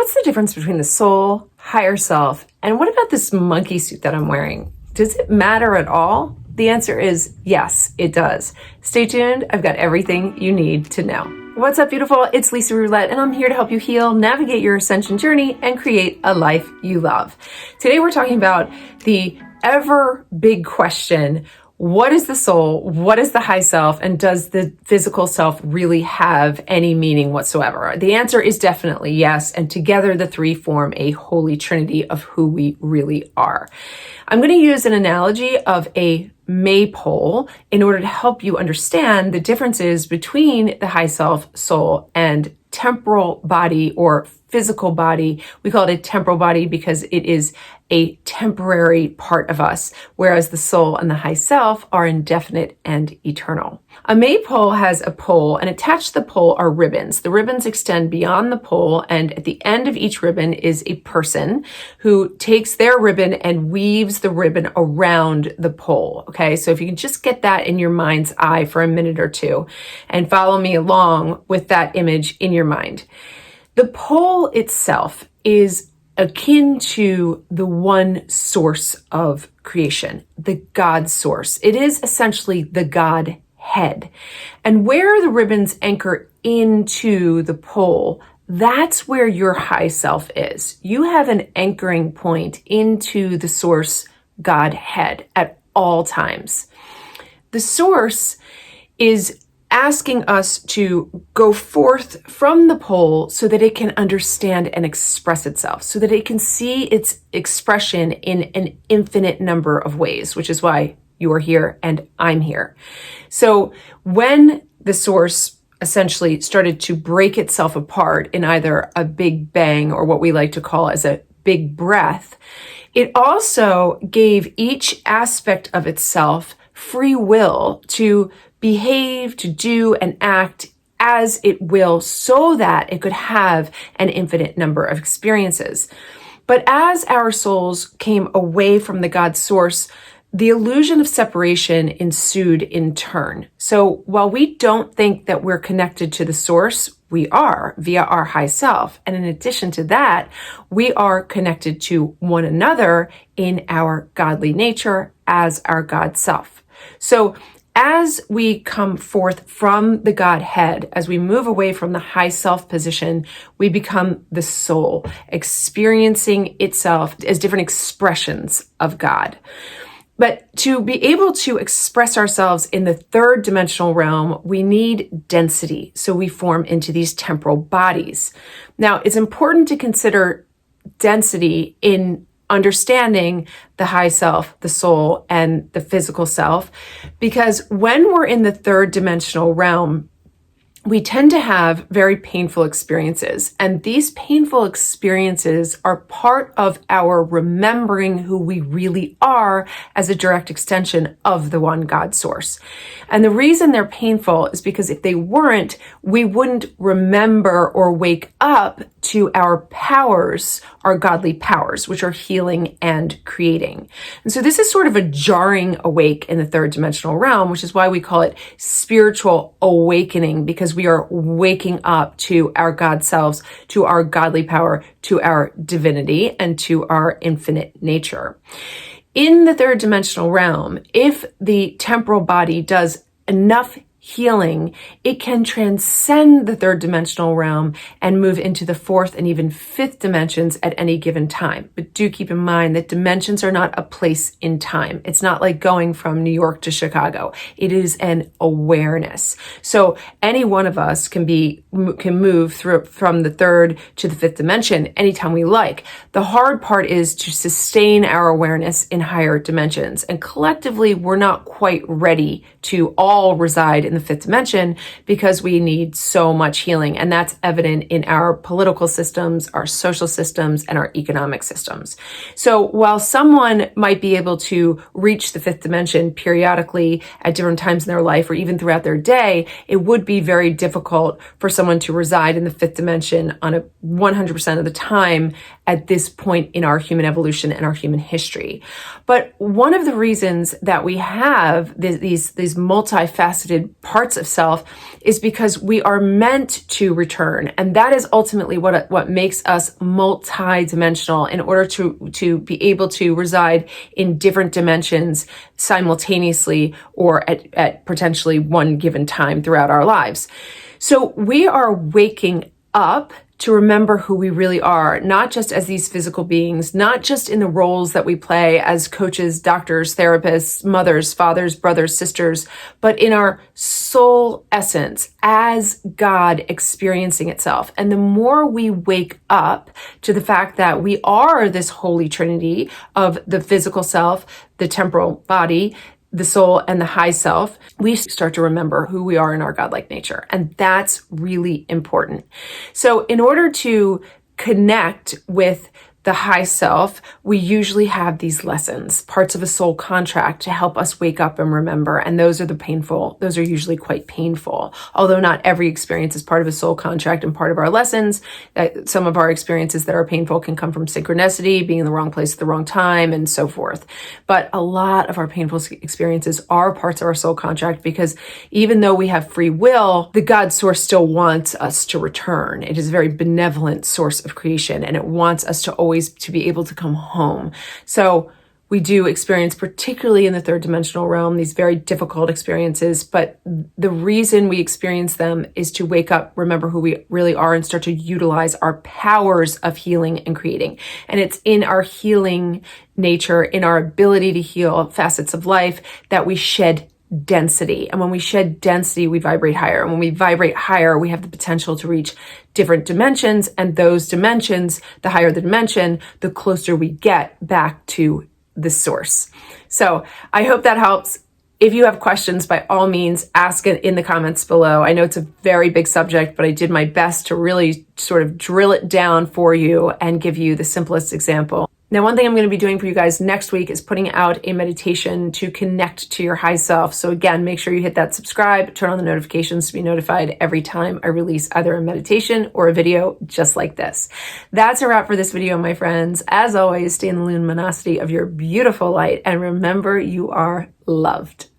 what's the difference between the soul, higher self, and what about this monkey suit that I'm wearing? Does it matter at all? The answer is yes, it does. Stay tuned. I've got everything you need to know. What's up, beautiful? It's Lisa Roulette, and I'm here to help you heal, navigate your ascension journey, and create a life you love. Today, we're talking about the ever big question: what is the soul? What is the high self? And does the physical self really have any meaning whatsoever? The answer is definitely yes. And together, the three form a holy trinity of who we really are. I'm going to use an analogy of a maypole in order to help you understand the differences between the high self, soul, and temporal body or physical body. We call it a temporal body because it is a temporary part of us, whereas the soul and the high self are indefinite and eternal. A maypole has a pole, and attached to the pole are ribbons. The ribbons extend beyond the pole, and at the end of each ribbon is a person who takes their ribbon and weaves the ribbon around the pole. Okay, so if you can just get that in your mind's eye for a minute or two and follow me along with that image in your mind. The pole itself is akin to the one source of creation, the God source. It is essentially the God head. And where the ribbons anchor into the pole, that's where your high self is. You have an anchoring point into the source God head at all times. The source is asking us to go forth from the pole so that it can understand and express itself, so that it can see its expression in an infinite number of ways, which is why you're here and I'm here. So when the source essentially started to break itself apart in either a big bang or what we like to call as a big breath, it also gave each aspect of itself free will to behave, to do, and act as it will so that it could have an infinite number of experiences. But as our souls came away from the God source, the illusion of separation ensued in turn. So while we don't think that we're connected to the source, we are via our high self. And in addition to that, we are connected to one another in our godly nature as our God self. So as we come forth from the Godhead, as we move away from the high self position, we become the soul, experiencing itself as different expressions of God. But to be able to express ourselves in the third dimensional realm, we need density. So we form into these temporal bodies. Now, it's important to consider density in understanding the high self, the soul, and the physical self, because when we're in the third dimensional realm, we tend to have very painful experiences. And these painful experiences are part of our remembering who we really are as a direct extension of the one God source. And the reason they're painful is because if they weren't, we wouldn't remember or wake up to our powers, our godly powers, which are healing and creating. And so this is sort of a jarring awake in the third dimensional realm, which is why we call it spiritual awakening, because we are waking up to our God selves, to our godly power, to our divinity, and to our infinite nature. In the third dimensional realm, if the temporal body does enough healing, it can transcend the third dimensional realm and move into the fourth and even fifth dimensions at any given time. But do keep in mind that dimensions are not a place in time. It's not like going from New York to Chicago. It is an awareness. So any one of us can move through from the third to the fifth dimension anytime we like. The hard part is to sustain our awareness in higher dimensions. And collectively, we're not quite ready to all reside in the fifth dimension because we need so much healing. And that's evident in our political systems, our social systems, and our economic systems. So while someone might be able to reach the fifth dimension periodically at different times in their life or even throughout their day, it would be very difficult for someone to reside in the fifth dimension on a 100% of the time at this point in our human evolution and our human history. But one of the reasons that we have these multifaceted parts of self is because we are meant to return. And that is ultimately what makes us multi-dimensional, in order to be able to reside in different dimensions simultaneously, or at potentially one given time throughout our lives. So we are waking up to remember who we really are, not just as these physical beings, not just in the roles that we play as coaches, doctors, therapists, mothers, fathers, brothers, sisters, but in our soul essence as God experiencing itself. And the more we wake up to the fact that we are this holy trinity of the physical self, the temporal body, the soul, and the high self, we start to remember who we are in our godlike nature. And that's really important. So in order to connect with the high self, we usually have these lessons, parts of a soul contract, to help us wake up and remember. And those are usually quite painful. Although not every experience is part of a soul contract and part of our lessons. Some of our experiences that are painful can come from synchronicity, being in the wrong place at the wrong time, and so forth. But a lot of our painful experiences are parts of our soul contract, because even though we have free will, the God source still wants us to return. It is a very benevolent source of creation, and it wants us to always to be able to come home. So we do experience, particularly in the third dimensional realm, these very difficult experiences. But the reason we experience them is to wake up, remember who we really are, and start to utilize our powers of healing and creating. And it's in our healing nature, in our ability to heal facets of life, that we shed density. And when we shed density, we vibrate higher. And when we vibrate higher, we have the potential to reach different dimensions. And those dimensions, the higher the dimension, the closer we get back to the source. So I hope that helps. If you have questions, by all means, ask it in the comments below. I know it's a very big subject, but I did my best to really sort of drill it down for you and give you the simplest example. Now, one thing I'm going to be doing for you guys next week is putting out a meditation to connect to your high self. So again, make sure you hit that subscribe, turn on the notifications to be notified every time I release either a meditation or a video just like this. That's a wrap for this video, my friends. As always, stay in the luminosity of your beautiful light, and remember, you are loved.